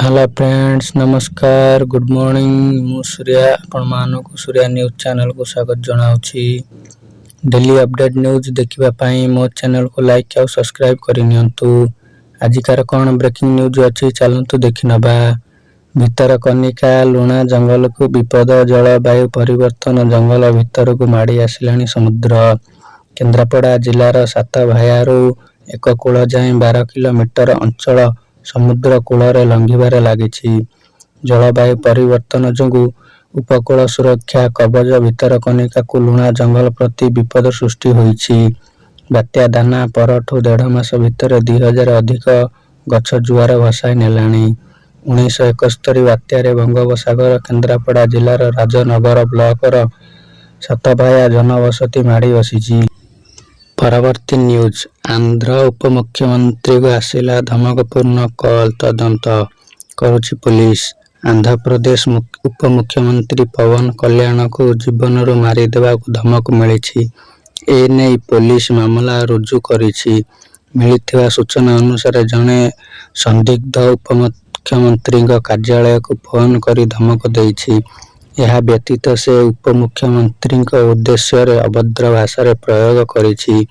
Hello friends, नमस्कार, good morning. मु सूर्या आपण मानक सूर्या न्यूज चैनल को स्वागत जनाउछि। डेली अपडेट न्यूज देखिबा पई मो चैनल को लाइक और सब्सक्राइब करि नियंतु। आजिकार कोन ब्रेकिंग न्यूज अछि चलंतु देखिनबा। भितरकनिका लुणा जंगल को विपद, जलवायु परिवर्तन, जंगल भितर को माड़ी आसिलानी समुद्र। केन्द्रापड़ा जिलार सातभायारू एक कूल जाए 12 किलोमीटर अंचल समुद्र कूलरे लंघिबारे लागिछि। जलवायु परिवर्तन जोगु उपकूल सुरक्षा कवच भितरकनिका लुणा जंगल प्रति विपद सृष्टि होइछि। बात्या दाना परठू 1.5 मास भितर 2000 अधिक गछ जुआर भसाई नेलाणी। 1971 बात्यारे बंगोपसागर केन्द्रापड़ा जिलार राजनगर ब्लॉकर सातभाया जनबसति माड़ी बसिछि। परवर्ती न्यूज। आंध्र उपमुख्यमंत्री को आसिला धमकपूर्ण कॉल, तदंत करुछि पुलिस। आंध्र प्रदेश उपमुख्यमंत्री पवन कल्याण को जीवनरू मारिदेवा धमक मिली। एने पुलिस मामला रुजु करिछि। मिलिथिबा सूचना अनुसार जने संदिग्ध उपमुख्यमंत्री कार्यालय को फोन करी धमक देइछि। यह व्यतीत से उपमुख्यमंत्री उद्देश्य अभद्र भाषा प्रयोग करिछि।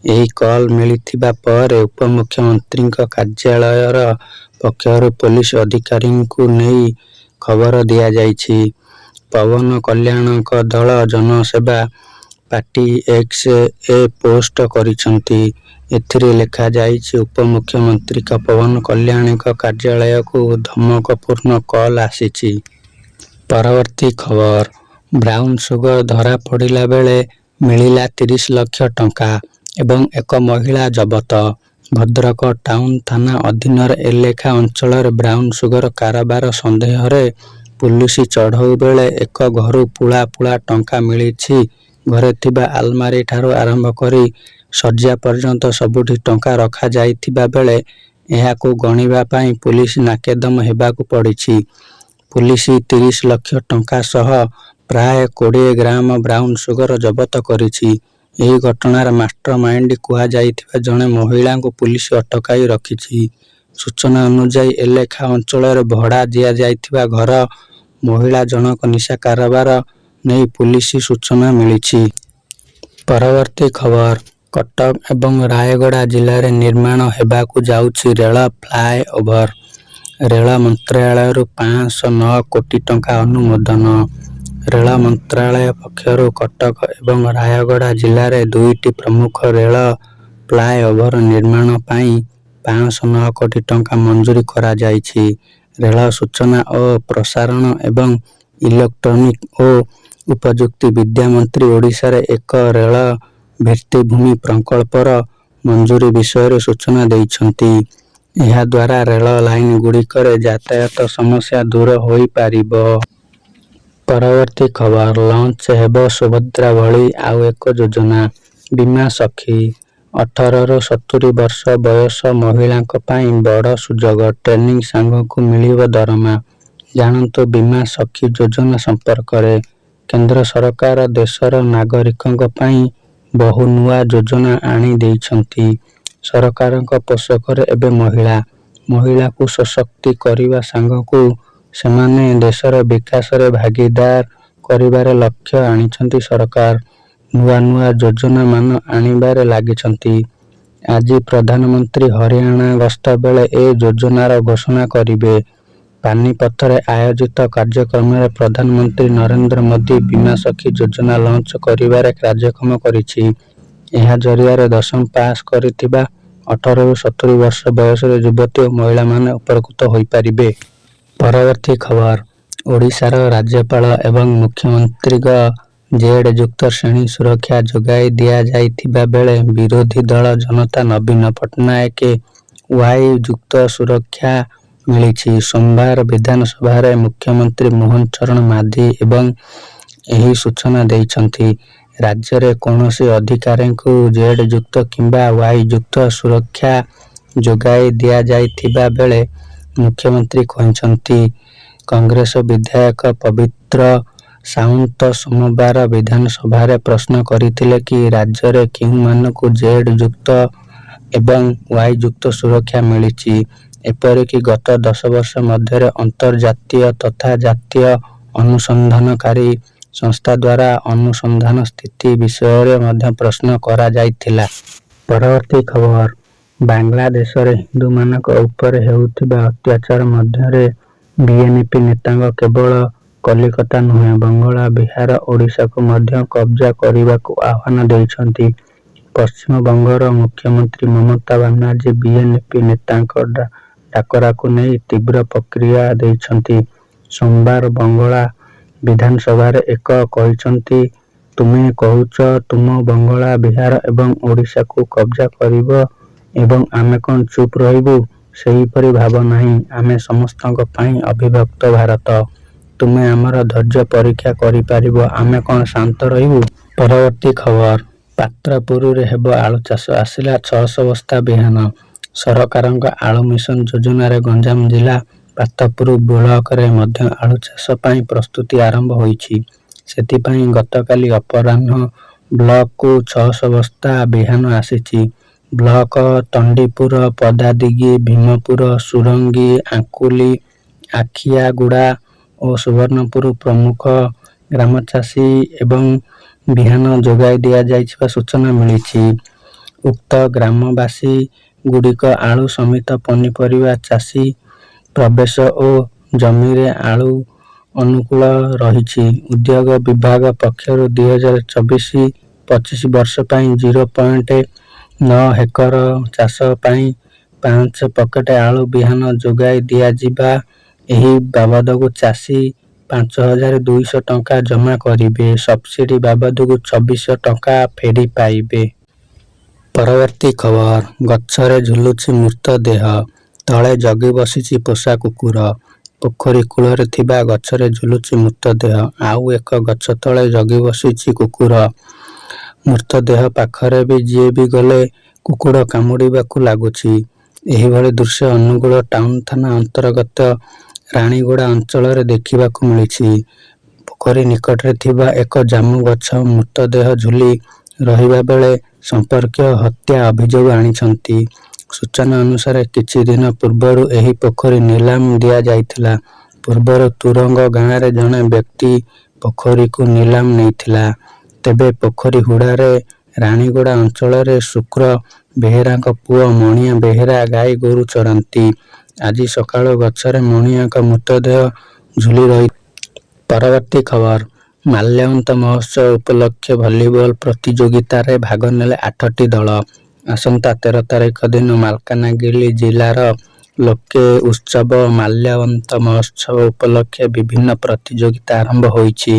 यही कॉल मिलिथिबा पर उपमुख्यमंत्री कार्यालयर पक्षर पुलिस अधिकारी को नहीं खबर दिया जाइछि। पवन कल्याण दल जनसेवा पार्टी एक्स ए पोस्ट करिसंती। एथिरे लिखा जाइछि, उपमुख्यमंत्री पवन कल्याण कार्यालय को धमकपूर्ण कॉल आसीछि। परवर्ती खबर। ब्राउन सुगर धरा पड़िला बेले मिलिला 30 लाख टंका एवं एक महिला जबत। भद्रक टाउन थाना अधीन एलेखा अंचल ब्राउन सुगर कारोबार सन्देह पुलिस चढ़ऊ बेले एक घरू पुला पुला टंका मिली। घरे थिबा आलमारी ठारू आरंभ करी सज्जा पर्यंत सबुठी टंका रखा जाइथिबा बेले एहाकू गणिबा पई पुलिस नाकेदम हेबाकू पड़िछि। पुलिस 30 लाख टंका सह प्राय 20 ग्राम ब्राउन सुगर जबत करिछि। ଏହି ଘଟଣାର ମାଷ୍ଟର ମାଇଣ୍ଡ କୁହାଯାଇଥିବା ଜଣେ ମହିଳାଙ୍କୁ ପୁଲିସ ଅଟକାଇ ରଖିଛି। ସୂଚନା ଅନୁଯାୟୀ ଏଲେଖା ଅଞ୍ଚଳରେ ଭଡ଼ା ଦିଆଯାଇଥିବା ଘର ମହିଳା ଜଣକ ନିଶା କାରବାର ନେଇ ପୁଲିସ ସୂଚନା ମିଳିଛି। ପରବର୍ତ୍ତୀ ଖବର। କଟକ ଏବଂ ରାୟଗଡ଼ା ଜିଲ୍ଲାରେ ନିର୍ମାଣ ହେବାକୁ ଯାଉଛି ରେଳ ଫ୍ଲାଏଓଭର। ରେଳ ମନ୍ତ୍ରଣାଳୟରୁ 509 କୋଟି ଟଙ୍କା ଅନୁମୋଦନ। ରେଳ ମନ୍ତ୍ରଣାଳୟ ପକ୍ଷରୁ କଟକ ଏବଂ ରାୟଗଡ଼ା ଜିଲ୍ଲାରେ 2ଟି ପ୍ରମୁଖ ରେଳ ଫ୍ଲାଏଓଭର ନିର୍ମାଣ ପାଇଁ 509 କୋଟି ଟଙ୍କା ମଞ୍ଜୁର କରାଯାଇଛି। ରେଳ ସୂଚନା ଓ ପ୍ରସାରଣ ଏବଂ ଇଲେକ୍ଟ୍ରୋନିକ ଓ ଉପଯୁକ୍ତ ବିଦ୍ୟା ମନ୍ତ୍ରୀ ଓଡ଼ିଶାରେ ଏକ ରେଳ ଭିତ୍ତିଭୂମି ପ୍ରକଳ୍ପର ମଞ୍ଜୁରୀ ବିଷୟରେ ସୂଚନା ଦେଇଛନ୍ତି। ଏହାଦ୍ୱାରା ରେଳ ଲାଇନ ଗୁଡ଼ିକରେ ଯାତାୟାତ ସମସ୍ୟା ଦୂର ହୋଇପାରିବ। ପରବର୍ତ୍ତୀ ଖବର। ଲଞ୍ଚ ହେବ ସୁଭଦ୍ରା ଭଳି ଆଉ ଏକ ଯୋଜନା। ବୀମା ସଖୀ। 18ରୁ 70 ବର୍ଷ ବୟସ ମହିଳାଙ୍କ ପାଇଁ ବଡ଼ ସୁଯୋଗ। ଟ୍ରେନିଂ ସାଙ୍ଗକୁ ମିଳିବ ଦରମା। ଜାଣନ୍ତୁ ବୀମା ସଖୀ ଯୋଜନା ସମ୍ପର୍କରେ। କେନ୍ଦ୍ର ସରକାର ଦେଶର ନାଗରିକଙ୍କ ପାଇଁ ବହୁ ନୂଆ ଯୋଜନା ଆଣି ଦେଇଛନ୍ତି। ସରକାରଙ୍କ ପୋଷକରେ ଏବେ ମହିଳାକୁ ସଶକ୍ତି କରିବା ସାଙ୍ଗକୁ ସେମାନେ ଦେଶର ବିକାଶରେ ଭାଗିଦାର କରିବାରେ ଲକ୍ଷ୍ୟ ଆଣିଛନ୍ତି ସରକାର। ନୂଆ ନୂଆ ଯୋଜନା ମାନ ଆଣିବାରେ ଲାଗିଛନ୍ତି। ଆଜି ପ୍ରଧାନମନ୍ତ୍ରୀ ହରିୟାଣା ଗସ୍ତ ବେଳେ ଏ ଯୋଜନାର ଘୋଷଣା କରିବେ। ପାନିପଥରେ ଆୟୋଜିତ କାର୍ଯ୍ୟକ୍ରମରେ ପ୍ରଧାନମନ୍ତ୍ରୀ ନରେନ୍ଦ୍ର ମୋଦି ବୀମା ସଖୀ ଯୋଜନା ଲଞ୍ଚ କରିବାର କାର୍ଯ୍ୟକ୍ରମ କରିଛି। ଏହା ଜରିଆରେ 10ମ ପାସ୍ କରିଥିବା 18ରୁ 70 ବର୍ଷ ବୟସର ଯୁବତୀ ଓ ମହିଳାମାନେ ଉପକୃତ ହୋଇପାରିବେ। ପରବର୍ତ୍ତୀ ଖବର। ଓଡ଼ିଶାର ରାଜ୍ୟପାଳ ଏବଂ ମୁଖ୍ୟମନ୍ତ୍ରୀଙ୍କ ଜେଡ୍ ଯୁକ୍ତ ଶ୍ରେଣୀ ସୁରକ୍ଷା ଯୋଗାଇ ଦିଆଯାଇଥିବା ବେଳେ ବିରୋଧୀ ଦଳ ଜନତା ନବୀନ ପଟ୍ଟନାୟକ ୱାଇ ଯୁକ୍ତ ସୁରକ୍ଷା ମିଳିଛି। ସୋମବାର ବିଧାନସଭାରେ ମୁଖ୍ୟମନ୍ତ୍ରୀ ମୋହନ ଚରଣ ମାଝୀ ଏବଂ ଏହି ସୂଚନା ଦେଇଛନ୍ତି। ରାଜ୍ୟରେ କୌଣସି ଅଧିକାରୀଙ୍କୁ ଜେଡ୍ ଯୁକ୍ତ କିମ୍ବା ୱାଇ ଯୁକ୍ତ ସୁରକ୍ଷା ଯୋଗାଇ ଦିଆଯାଇଥିବା ବେଳେ ମୁଖ୍ୟମନ୍ତ୍ରୀ କହିଛନ୍ତି। କଂଗ୍ରେସ ବିଧାୟକ ପବିତ୍ର ସାଉନ୍ତ ସୋମବାର ବିଧାନସଭାରେ ପ୍ରଶ୍ନ କରିଥିଲେ କି ରାଜ୍ୟରେ କେଉଁମାନଙ୍କୁ ଜେଡ୍ ଯୁକ୍ତ ଏବଂ ୱାଇ ଯୁକ୍ତ ସୁରକ୍ଷା ମିଳିଛି। ଏପରିକି ଗତ 10 ବର୍ଷ ମଧ୍ୟରେ ଅନ୍ତର୍ଜାତୀୟ ତଥା ଜାତୀୟ ଅନୁସନ୍ଧାନକାରୀ ସଂସ୍ଥା ଦ୍ୱାରା ଅନୁସନ୍ଧାନ ସ୍ଥିତି ବିଷୟରେ ମଧ୍ୟ ପ୍ରଶ୍ନ କରାଯାଇଥିଲା। ପରବର୍ତ୍ତୀ ଖବର, ବାଂଲାଦେଶରେ ହିନ୍ଦୁମାନଙ୍କ ଉପରେ ହେଉଥିବା ଅତ୍ୟାଚାର ମଧ୍ୟରେ ବିଏନପି ନେତାଙ୍କ କେବଳ କଲିକତା ନୁହେଁ, ବଙ୍ଗଳା, ବିହାର, ଓଡ଼ିଶାକୁ ମଧ୍ୟ କବ୍ଜା କରିବାକୁ ଆହ୍ୱାନ ଦେଇଛନ୍ତି। ପଶ୍ଚିମବଙ୍ଗର ମୁଖ୍ୟମନ୍ତ୍ରୀ ମମତା ବାନାର୍ଜୀ ବିଏନପି ନେତାଙ୍କ ଡାକରାକୁ ନେଇ ତୀବ୍ର ପ୍ରତିକ୍ରିୟା ଦେଇଛନ୍ତି। ସୋମବାର ବଙ୍ଗଳା ବିଧାନସଭାରେ ଏକ କହିଛନ୍ତି, ତୁମେ କହୁଛ ତୁମ ବଙ୍ଗଳା, ବିହାର ଏବଂ ଓଡ଼ିଶାକୁ କବ୍ଜା କରିବ ଏବଂ ଆମେ କ'ଣ ଚୁପ୍ ରହିବୁ? ସେହିପରି ଭାବ ନାହିଁ। ଆମେ ସମସ୍ତଙ୍କ ପାଇଁ ଅବିଭକ୍ତ ଭାରତ। ତୁମେ ଆମର ଧୈର୍ଯ୍ୟ ପରୀକ୍ଷା କରିପାରିବ। ଆମେ କ'ଣ ଶାନ୍ତ ରହିବୁ? ପରବର୍ତ୍ତୀ ଖବର, ପାତ୍ରପୁରରେ ହେବ ଆଳୁ ଚାଷ, ଆସିଲା 600 ବସ୍ତା ବିହନ। ସରକାରଙ୍କ ଆଳୁ ମିଶନ ଯୋଜନାରେ ଗଞ୍ଜାମ ଜିଲ୍ଲା ପାତ୍ରପୁର ବ୍ଲକରେ ମଧ୍ୟ ଆଳୁ ଚାଷ ପାଇଁ ପ୍ରସ୍ତୁତି ଆରମ୍ଭ ହୋଇଛି। ସେଥିପାଇଁ ଗତକାଲି ଅପରାହ୍ନ ବ୍ଲକକୁ 600 ବସ୍ତା ବିହନ ଆସିଛି। ବ୍ଲକ ତଣ୍ଡିପୁର, ପଦାଦିଘି, ଭୀମପୁର, ସୁରଙ୍ଗୀ, ଆଙ୍କୁଲି, ଆଖିଆଗୁଡ଼ା ଓ ସୁବର୍ଣ୍ଣପୁର ପ୍ରମୁଖ ଗ୍ରାମଚାଷୀ ଏବଂ ବିହନ ଯୋଗାଇ ଦିଆଯାଇଥିବା ସୂଚନା ମିଳିଛି। ଉକ୍ତ ଗ୍ରାମବାସୀ ଗୁଡ଼ିକ ଆଳୁ ସମେତ ପନିପରିବା ଚାଷୀ ପ୍ରବେଶ ଓ ଜମିରେ ଆଳୁ ଅନୁକୂଳ ରହିଛି। ଉଦ୍ୟାନ ବିଭାଗ ପକ୍ଷରୁ 2024-25 ବର୍ଷ ପାଇଁ 0.9 ହେକ୍ଟର ଚାଷ ପାଇଁ 5 ପକେଟ ଆଳୁ ବିହନ ଯୋଗାଇ ଦିଆଯିବା। ଏହି ବାବଦକୁ ଚାଷୀ 5,200 ଟଙ୍କା ଜମା କରିବେ। ସବସିଡି ବାବଦକୁ 2,400 ଟଙ୍କା ଫେରି ପାଇବେ। ପରବର୍ତ୍ତୀ ଖବର, ଗଛରେ ଝୁଲୁଛି ମୃତଦେହ, ତଳେ ଜଗି ବସିଛି ପୋଷା କୁକୁର। ପୋଖରୀ କୂଳରେ ଥିବା ଗଛରେ ଝୁଲୁଛି ମୃତଦେହ, ଆଉ ଏକ ଗଛ ତଳେ ଜଗି ବସିଛି କୁକୁର। ମୃତଦେହ ପାଖରେ ବି ଯିଏ ବି ଗଲେ କୁକୁର କାମୁଡ଼ିବାକୁ ଲାଗୁଛି। ଏହିଭଳି ଦୃଶ୍ୟ ଅନୁଗୁଳ ଟାଉନ ଥାନା ଅନ୍ତର୍ଗତ ରାଣୀଗୁଡ଼ା ଅଞ୍ଚଳରେ ଦେଖିବାକୁ ମିଳିଛି। ପୋଖରୀ ନିକଟରେ ଥିବା ଏକ ଜାମୁ ଗଛ ମୃତଦେହ ଝୁଲି ରହିବା ବେଳେ ସମ୍ପର୍କୀୟ ହତ୍ୟା ଅଭିଯୋଗ ଆଣିଛନ୍ତି। ସୂଚନା ଅନୁସାରେ କିଛି ଦିନ ପୂର୍ବରୁ ଏହି ପୋଖରୀ ନିଲାମ ଦିଆଯାଇଥିଲା। ପୂର୍ବରୁ ତୁରଙ୍ଗ ଗାଁରେ ଜଣେ ବ୍ୟକ୍ତି ପୋଖରୀକୁ ନିଲାମ ନେଇଥିଲା। ତେବେ ପୋଖରୀ ହୁଡ଼ାରେ ରାଣୀଗୁଡ଼ା ଅଞ୍ଚଳରେ ଶୁକ୍ର ବେହେରାଙ୍କ ପୁଅ ମଣିଆ ବେହେରା ଗାଈ ଗୋରୁ ଚରାନ୍ତି। ଆଜି ସକାଳୁ ଗଛରେ ମଣିଆଙ୍କ ମୃତଦେହ ଝୁଲି ରହି। ପରବର୍ତ୍ତୀ ଖବର, ମାଲ୍ୟବନ୍ତ ମହୋତ୍ସବ ଉପଲକ୍ଷେ ଭଲିବଲ ପ୍ରତିଯୋଗିତାରେ ଭାଗ ନେଲେ 8ଟି ଦଳ। ଆସନ୍ତା 13 ତାରିଖ ଦିନ ମାଲକାନଗିରି ଜିଲ୍ଲାର ଲୋକେ ଉତ୍ସବ ମାଲ୍ୟବନ୍ତ ମହୋତ୍ସବ ଉପଲକ୍ଷେ ବିଭିନ୍ନ ପ୍ରତିଯୋଗିତା ଆରମ୍ଭ ହୋଇଛି।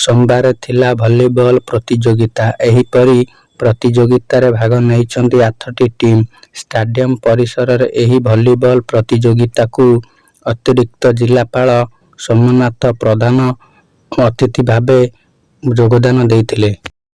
ସୋମବାର ଥିଲା ଭଲିବଲ ପ୍ରତିଯୋଗିତା। ଏହିପରି ପ୍ରତିଯୋଗିତାରେ ଭାଗ ନେଇଛନ୍ତି 8ଟି ଟିମ୍। ଷ୍ଟାଡିୟମ ପରିସରରେ ଏହି ଭଲିବଲ ପ୍ରତିଯୋଗିତାକୁ ଅତିରିକ୍ତ ଜିଲ୍ଲାପାଳ ସୋମନାଥ ପ୍ରଧାନ ଅତିଥି ଭାବେ ଯୋଗଦାନ ଦେଇଥିଲେ।